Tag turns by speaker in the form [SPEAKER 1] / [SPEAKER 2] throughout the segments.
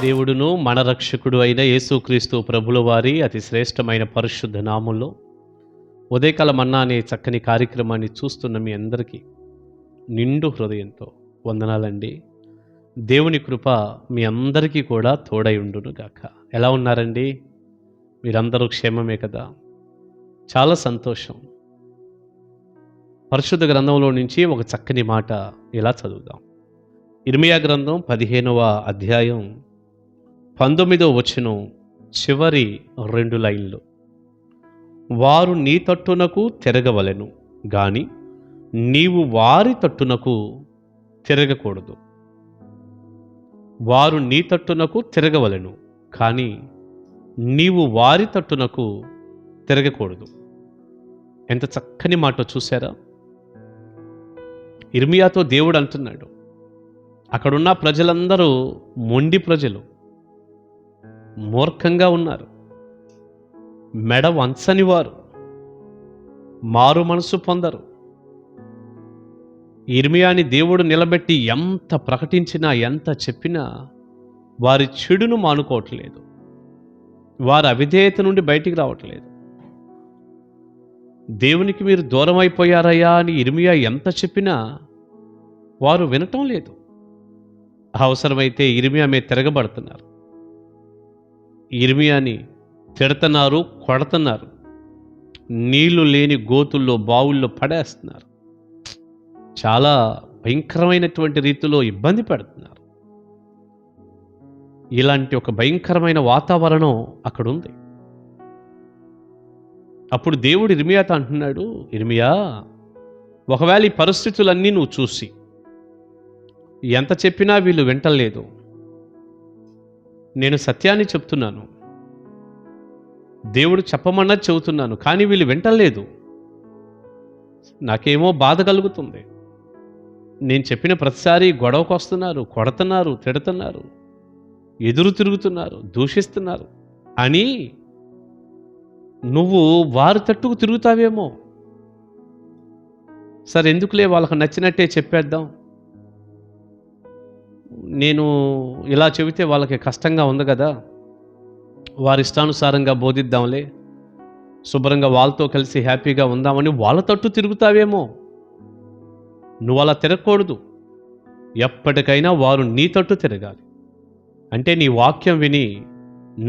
[SPEAKER 1] దేవుడును మన రక్షకుడు అయిన యేసుక్రీస్తు ప్రభుల వారి అతి శ్రేష్టమైన పరిశుద్ధ నామంలో ఉదయకాల మన్నా అనే చక్కని కార్యక్రమాన్ని చూస్తున్న మీ అందరికీ నిండు హృదయంతో వందనాలండి. దేవుని కృప మీ అందరికీ కూడా తోడై ఉండును గాక. ఎలా ఉన్నారండి? మీరందరూ క్షేమమే కదా? చాలా సంతోషం. పరిశుద్ధ గ్రంథంలో నుంచి ఒక చక్కని మాట ఇలా చదువుదాం. ఇర్మియా గ్రంథం 15వ అధ్యాయం 19వ వచనం చివరి 2 లైన్లు. వారు నీ తట్టునకు తిరగవలెను గాని నీవు వారి తట్టునకు తిరగకూడదు. వారు నీ తట్టునకు తిరగవలెను కానీ నీవు వారి తట్టునకు తిరగకూడదు. ఎంత చక్కని మాట చూసారా? ఇర్మియాతో దేవుడు అంటున్నాడు, అక్కడున్న ప్రజలందరూ మొండి ప్రజలు, మూర్ఖంగా ఉన్నారు, మెడ వంచని వారు, మారు మనసు పొందరు. ఇర్మియాని దేవుడు నిలబెట్టి ఎంత ప్రకటించినా ఎంత చెప్పినా వారి చెడును మానుకోవట్లేదు, వారి అవిధేయత నుండి బయటికి రావట్లేదు. దేవునికి మీరు దూరం అయిపోయారయ్యా అని ఇర్మియా ఎంత చెప్పినా వారు వినటం లేదు. అవసరమైతే ఇర్మియా మీద తిరగబడుతున్నారు, ఇర్మియాని తిడుతున్నారు, కొడుతున్నారు, నీళ్లు లేని గోతుల్లో బావుల్లో పడేస్తున్నారు, చాలా భయంకరమైనటువంటి రీతిలో ఇబ్బంది పెడుతున్నారు. ఇలాంటి ఒక భయంకరమైన వాతావరణం అక్కడుంది. అప్పుడు దేవుడు ఇర్మియాతో అంటున్నాడు, ఇర్మియా, ఒకవేళ ఈ పరిస్థితులన్నీ నువ్వు చూసి ఎంత చెప్పినా వీళ్ళు వింటలేదు, నేను సత్యాన్ని చెప్తున్నాను, దేవుడు చెప్పమన్నది చెబుతున్నాను, కానీ వీళ్ళు వింటలేదు, నాకేమో బాధ కలుగుతుంది. నేను చెప్పిన ప్రతిసారి గొడవకు వస్తున్నారు, కొడుతున్నారు, తిడుతున్నారు, ఎదురు తిరుగుతున్నారు, దూషిస్తున్నారు అని నువ్వు వారి తట్టుకు తిరుగుతావేమో. సరే, ఎందుకులే, వాళ్ళకు నచ్చినట్టే చెప్పేద్దాం, నేను ఇలా చెబితే వాళ్ళకి కష్టంగా ఉంది కదా, వారి ఇష్టానుసారంగా బోధిద్దాంలే, శుభ్రంగా వాళ్ళతో కలిసి హ్యాపీగా ఉందామని వాళ్ళ తట్టు తిరుగుతావేమో. నువ్వు అలా తిరగకూడదు. ఎప్పటికైనా వారు నీ తట్టు తిరగాలి. అంటే నీ వాక్యం విని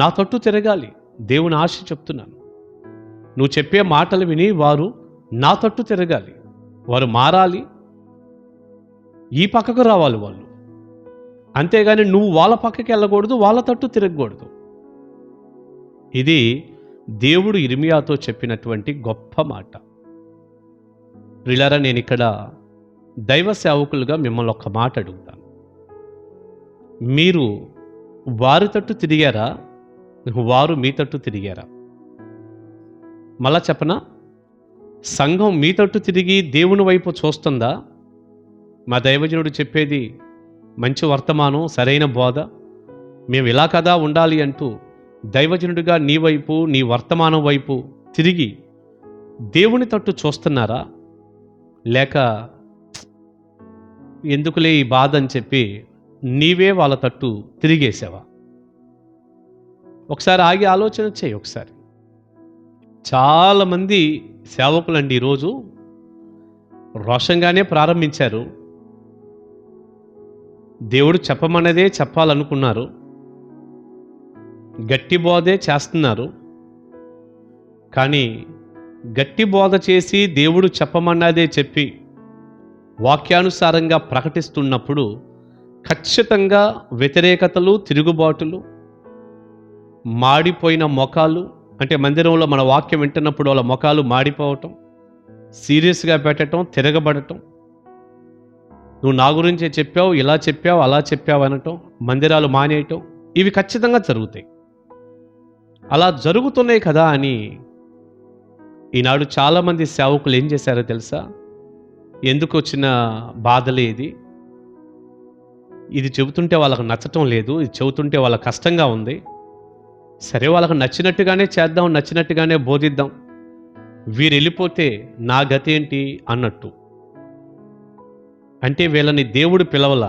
[SPEAKER 1] నా తట్టు తిరగాలి. దేవుని ఆశ చెప్తున్నాను. నువ్వు చెప్పే మాటలు విని వారు నా తట్టు తిరగాలి, వారు మారాలి, ఈ పక్కకు రావాలి వాళ్ళు. అంతేగాని నువ్వు వాళ్ళ పక్కకి వెళ్ళకూడదు, వాళ్ళ తట్టు తిరగకూడదు. ఇది దేవుడు ఇర్మియాతో చెప్పినటువంటి గొప్ప మాట. ప్రియులారా, నేను ఇక్కడ దైవ సేవకులుగా మిమ్మల్ని ఒక్క మాట అడుగుతాను. మీరు వారి తట్టు తిరిగారా? వారు మీ తట్టు తిరిగారా? మళ్ళా చెప్పనా? సంఘం మీ తట్టు తిరిగి దేవుని వైపు చూస్తుందా? మా దైవజనుడు చెప్పేది మంచి వర్తమానం, సరైన బోధ, మేము ఇలా కదా ఉండాలి అంటూ దైవజనుడిగా నీ వైపు, నీ వర్తమానం వైపు తిరిగి దేవుని తట్టు చూస్తున్నారా? లేక ఎందుకులే ఈ బాధ అని చెప్పి నీవే వాళ్ళ తట్టు తిరిగేసావా? ఒకసారి ఆగి ఆలోచన చేయి. ఒకసారి చాలామంది సేవకులండి ఈరోజు రోషంగానే ప్రారంభించారు, దేవుడు చెప్పమన్నదే చెప్పాలనుకున్నారు, గట్టి బోధే చేస్తున్నారు. కానీ గట్టి బోధ చేసి దేవుడు చెప్పమన్నదే చెప్పి వాక్యానుసారంగా ప్రకటిస్తున్నప్పుడు ఖచ్చితంగా వ్యతిరేకతలు, తిరుగుబాటులు, మాడిపోయిన మొఖాలు, అంటే మందిరంలో మన వాక్యం వింటున్నప్పుడు వాళ్ళ మొఖాలు మాడిపోవటం, సీరియస్గా పెట్టడం, తిరగబడటం, నువ్వు నా గురించే చెప్పావు, ఇలా చెప్పావు, అలా చెప్పావు అనటం, మందిరాలు మానేయటం, ఇవి ఖచ్చితంగా జరుగుతాయి. అలా జరుగుతున్నాయి కదా అని ఈనాడు చాలామంది సేవకులు ఏం చేశారో తెలుసా? ఎందుకు వచ్చిన బాధలే ఇది చెబుతుంటే వాళ్ళకు నచ్చటం లేదు, ఇది చెబుతుంటే వాళ్ళకి కష్టంగా ఉంది, సరే వాళ్ళకు నచ్చినట్టుగానే చేద్దాం, నచ్చినట్టుగానే బోధిద్దాం, వీరు వెళ్ళిపోతే నా గతి ఏంటి అన్నట్టు. అంటే వీళ్ళని దేవుడు పిలవల,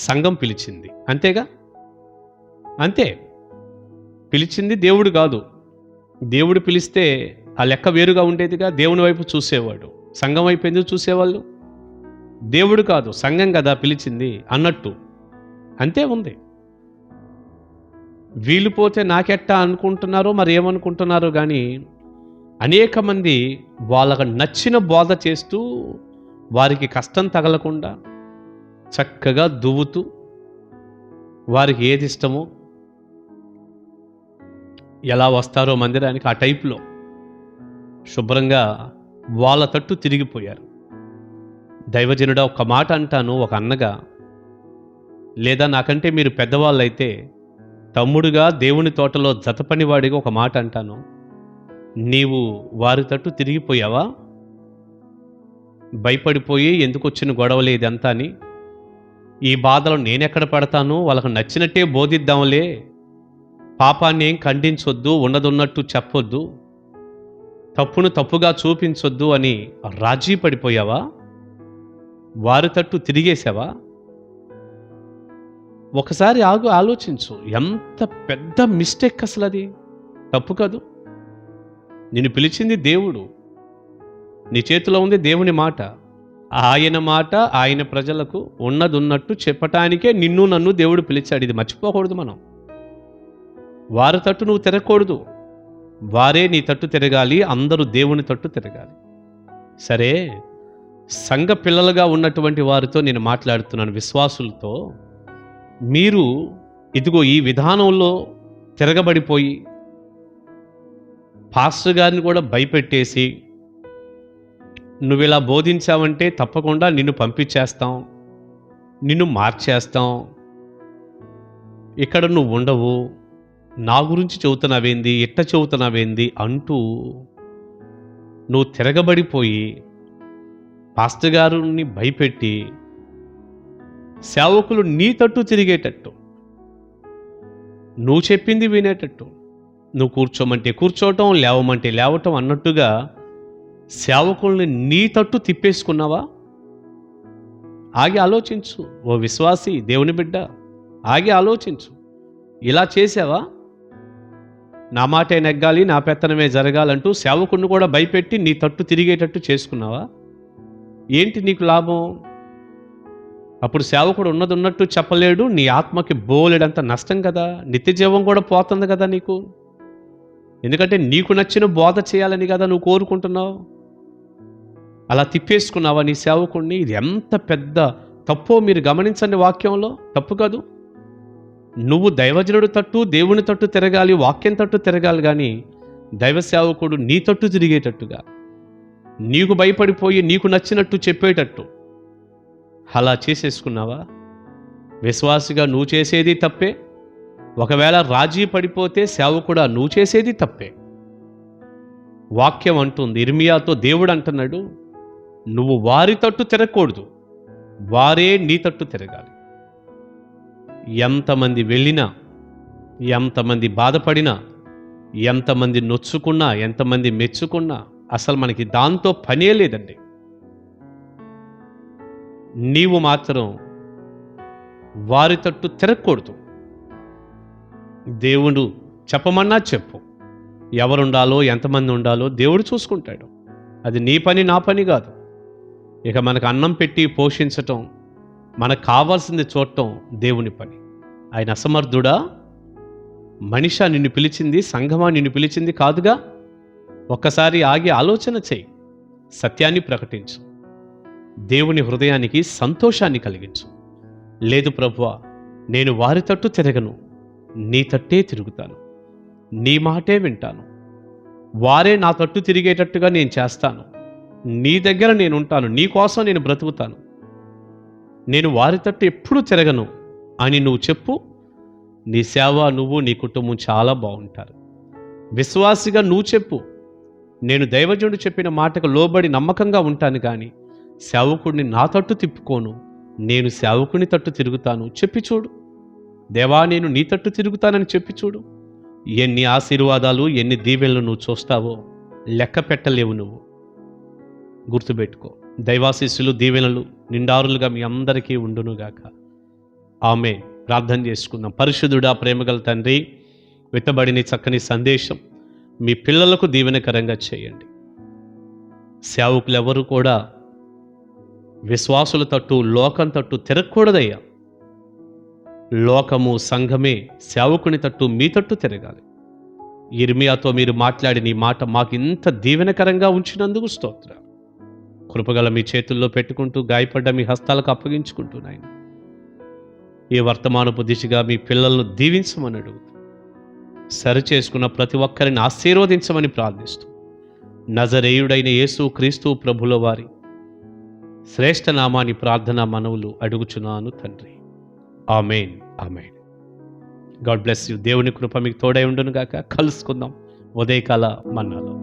[SPEAKER 1] సంఘం పిలిచింది, అంతేగా. అంతే. పిలిచింది దేవుడు కాదు. దేవుడు పిలిస్తే ఆ లెక్క వేరుగా ఉండేదిగా. దేవుని వైపు చూసేవాడు. సంఘం వైపు ఎందుకు చూసేవాళ్ళు? దేవుడు కాదు, సంఘం కదా పిలిచింది అన్నట్టు. అంతే ఉంది. వీళ్ళు పోతే నాకెట్టా అనుకుంటున్నారో మరి ఏమనుకుంటున్నారో కానీ అనేక మంది వాళ్ళకు నచ్చిన బోధ చేస్తూ వారికి కష్టం తగలకుండా చక్కగా దువ్వుతూ వారికి ఏది ఇష్టమో ఎలా వస్తారో మందిరానికి ఆ టైప్లో శుభ్రంగా వాళ్ళ తట్టు తిరిగిపోయారు. దైవజనుడా, ఒక మాట అంటాను ఒక అన్నగా, లేదా నాకంటే మీరు పెద్దవాళ్ళైతే తమ్ముడుగా దేవుని తోటలో జతపనివాడిగా ఒక మాట అంటాను. నీవు వారి తట్టు తిరిగిపోయావా? భయపడిపోయి ఎందుకు వచ్చిన గొడవలే ఇదంతా అని, ఈ బాధలు నేనెక్కడ పడతాను, వాళ్ళకు నచ్చినట్టే బోధిద్దాంలే, పాపాన్ని ఏం ఖండించొద్దు, ఉన్నదున్నట్టు చెప్పొద్దు, తప్పును తప్పుగా చూపించొద్దు అని రాజీ పడిపోయావా? వారి తట్టు తిరిగేశావా? ఒకసారి ఆగు, ఆలోచించు. ఎంత పెద్ద మిస్టేక్ అసలు అది. తప్పు కాదు. నిన్ను పిలిచింది దేవుడు. నీ చేతిలో ఉంది దేవుని మాట. ఆయన మాట ఆయన ప్రజలకు ఉన్నదున్నట్టు చెప్పటానికే నిన్ను నన్ను దేవుడు పిలిచాడు. ఇది మర్చిపోకూడదు మనం. వారి తట్టు నువ్వు తిరగకూడదు, వారే నీ తట్టు తిరగాలి. అందరూ దేవుని తట్టు తిరగాలి. సరే, సంఘ పిల్లలుగా ఉన్నటువంటి వారితో నేను మాట్లాడుతున్నాను, విశ్వాసులతో. మీరు ఇదిగో ఈ విధానంలో తిరగబడిపోయి పాస్టర్ గారిని కూడా భయపెట్టేసి, నువ్వు ఇలా బోధించావంటే తప్పకుండా నిన్ను పంపించేస్తాం, నిన్ను మార్చేస్తాం, ఇక్కడ నువ్వు ఉండవు, నా గురించి చెబుతున్నావేంది, ఇట్ట చెబుతున్నావేంది అంటూ నువ్వు తిరగబడిపోయి పాస్టర్ గారిని భయపెట్టి సేవకులు నీ తట్టు తిరిగేటట్టు, నువ్వు చెప్పింది వినేటట్టు, నువ్వు కూర్చోమంటే కూర్చోవటం, లేవమంటే లేవటం అన్నట్టుగా సేవకుల్ని నీ తట్టు తిప్పేసుకున్నావా? ఆగి ఆలోచించు. ఓ విశ్వాసి, దేవుని బిడ్డ, ఆగి ఆలోచించు. ఇలా చేసావా? నా మాటే నెగ్గాలి, నా పెత్తనమే జరగాలంటూ సేవకుడిని కూడా భయపెట్టి నీ తట్టు తిరిగేటట్టు చేసుకున్నావా? ఏంటి నీకు లాభం? అప్పుడు సేవకుడు ఉన్నది ఉన్నట్టు చెప్పలేడు, నీ ఆత్మకి బోలెడంత నష్టం కదా. నిత్య జీవం కూడా పోతుంది కదా నీకు. ఎందుకంటే నీకు నచ్చిన బోధ చేయాలని కదా నువ్వు కోరుకుంటున్నావు. అలా తిప్పేసుకున్నావా నీ సేవకుడిని? ఇది ఎంత పెద్ద తప్పో మీరు గమనించండి. వాక్యంలో తప్పు కాదు. నువ్వు దైవజనుడి తట్టు, దేవుని తట్టు తిరగాలి, వాక్యం తట్టు తిరగాలి. కానీ దైవ సేవకుడు నీ తట్టు తిరిగేటట్టుగా, నీకు భయపడిపోయి నీకు నచ్చినట్టు చెప్పేటట్టు అలా చేసేసుకున్నావా? విశ్వాసిగా నువ్వు చేసేది తప్పే. ఒకవేళ రాజీ పడిపోతే సేవకుడా నువ్వు చేసేది తప్పే. వాక్యం అంటుంది, ఇర్మియాతో దేవుడు అంటున్నాడు, నువ్వు వారి తట్టు తిరగకూడదు, వారే నీ తట్టు తిరగాలి. ఎంతమంది వెళ్ళినా, ఎంతమంది బాధపడినా, ఎంతమంది నొచ్చుకున్నా, ఎంతమంది మెచ్చుకున్నా అసలు మనకి దాంతో పనే లేదండి. నీవు మాత్రం వారి తట్టు తిరగకూడదు. దేవుడు చెప్పమన్నా చెప్పు. ఎవరుండాలో, ఎంతమంది ఉండాలో దేవుడు చూసుకుంటాడు. అది నీ పని, నా పని కాదు. ఇక మనకు అన్నం పెట్టి పోషించటం, మనకు కావాల్సింది చూడటం దేవుని పని. ఆయన అసమర్థుడా? మనిషా నిన్ను పిలిచింది, సంఘమా నిన్ను పిలిచింది కాదుగా. ఒక్కసారి ఆగి ఆలోచన చేయి. సత్యాన్ని ప్రకటించు. దేవుని హృదయానికి సంతోషాన్ని కలిగించు. లేదు ప్రభువా, నేను వారి తట్టు తిరగను, నీ తట్టే తిరుగుతాను, నీ మాటే వింటాను, వారే నా తట్టు తిరిగేటట్టుగా నేను చేస్తాను, నీ దగ్గర నేను ఉంటాను, నీ కోసం నేను బ్రతుకుతాను, నేను వారి తట్టు ఎప్పుడు తిరగను అని నువ్వు చెప్పు. నీ సేవ, నువ్వు, నీ కుటుంబం చాలా బాగుంటారు. విశ్వాసిగా నువ్వు చెప్పు, నేను దైవజనుడు చెప్పిన మాటకు లోబడి నమ్మకంగా ఉంటాను, కానీ సేవకుడిని నా తట్టు తిప్పుకోను, నేను సేవకుని తట్టు తిరుగుతాను చెప్పి చూడు. దేవా, నేను నీ తట్టు తిరుగుతానని చెప్పి చూడు. ఎన్ని ఆశీర్వాదాలు, ఎన్ని దీవెనలు నువ్వు చూస్తావో లెక్క పెట్టలేవు. నువ్వు గుర్తుపెట్టుకో. దైవాశీస్సులు, దీవెనలు నిండారులుగా మీ అందరికీ ఉండునుగాక. ఆమేన్. ప్రార్థన చేసుకుందాం. పరిశుద్ధుడా, ప్రేమగల తండ్రి, విత్తబడిన చక్కని సందేశం మీ పిల్లలకు దీవెనకరంగా చేయండి. సేవకులు ఎవరు కూడా విశ్వాసుల తట్టు, లోకం తట్టు తిరగకూడదయ్యా. లోకము, సంఘమే సేవకుని తట్టు, మీ తట్టు తిరగాలి. ఇర్మియాతో మీరు మాట్లాడిన ఈ మాట మాకు ఇంత దీవెనకరంగా ఉంచినందుకు స్తోత్రం. కృపగల మీ చేతుల్లో పెట్టుకుంటూ, గాయపడ్డ మీ హస్తాలకు అప్పగించుకుంటూ నాయన, ఈ వర్తమానపు దిశగా మీ పిల్లలను దీవించమని అడుగుతూ, సరిచేసుకున్న ప్రతి ఒక్కరిని ఆశీర్వదించమని ప్రార్థిస్తూ, నజరేయుడైన యేసు క్రీస్తు ప్రభుల వారి శ్రేష్ఠ నామాని ప్రార్థనా మనవులు అడుగుచున్నాను తండ్రి. ఆమేన్, ఆమేన్. God bless you. దేవుని కృప మీకు తోడై ఉండును గాక. కలుసుకుందాం ఉదయకాల మన్నాలో.